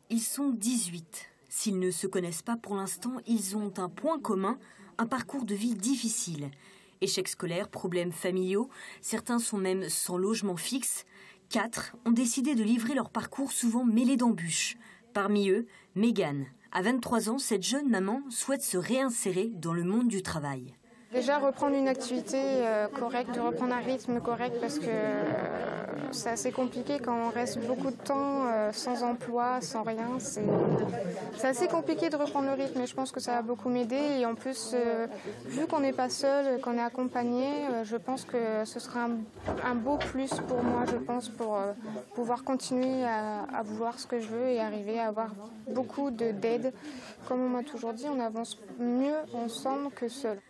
Ils sont 18. S'ils ne se connaissent pas pour l'instant, ils ont un point commun, un parcours de vie difficile. Échecs scolaires, problèmes familiaux, certains sont même sans logement fixe. 4 ont décidé de livrer leur parcours souvent mêlé d'embûches. Parmi eux, Mégane. À 23 ans, cette jeune maman souhaite se réinsérer dans le monde du travail. Déjà reprendre une activité correcte, de reprendre un rythme correct parce que c'est assez compliqué quand on reste beaucoup de temps sans emploi, sans rien. C'est assez compliqué de reprendre le rythme et je pense que ça va beaucoup m'aider. Et en plus, vu qu'on n'est pas seul, qu'on est accompagné, je pense que ce sera un beau plus pour moi, je pense, pour pouvoir continuer à vouloir ce que je veux et arriver à avoir beaucoup d'aide. Comme on m'a toujours dit, on avance mieux ensemble que seul.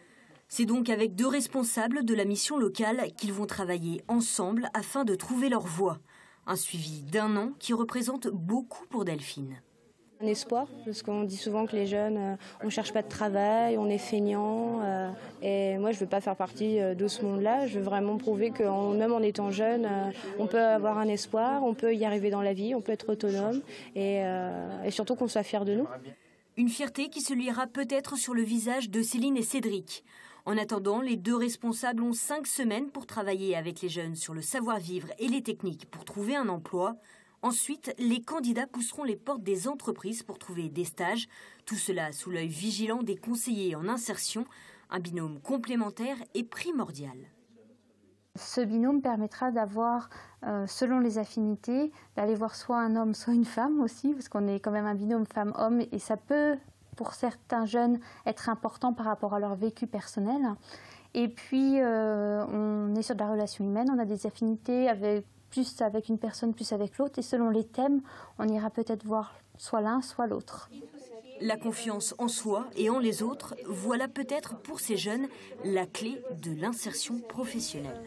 C'est donc avec 2 responsables de la mission locale qu'ils vont travailler ensemble afin de trouver leur voie. Un suivi d'1 an qui représente beaucoup pour Delphine. Un espoir, parce qu'on dit souvent que les jeunes, on ne cherche pas de travail, on est feignant. Et moi, je ne veux pas faire partie de ce monde-là. Je veux vraiment prouver que même en étant jeune, on peut avoir un espoir, on peut y arriver dans la vie, on peut être autonome et surtout qu'on soit fier de nous. Une fierté qui se lira peut-être sur le visage de Céline et Cédric. En attendant, les 2 responsables ont 5 semaines pour travailler avec les jeunes sur le savoir-vivre et les techniques pour trouver un emploi. Ensuite, les candidats pousseront les portes des entreprises pour trouver des stages. Tout cela sous l'œil vigilant des conseillers en insertion. Un binôme complémentaire et primordial. Ce binôme permettra d'avoir, selon les affinités, d'aller voir soit un homme, soit une femme aussi, parce qu'on est quand même un binôme femme-homme et ça peut, pour certains jeunes, être important par rapport à leur vécu personnel. Et puis, on est sur de la relation humaine, on a des affinités plus avec une personne, plus avec l'autre. Et selon les thèmes, on ira peut-être voir soit l'un, soit l'autre. La confiance en soi et en les autres, voilà peut-être pour ces jeunes la clé de l'insertion professionnelle.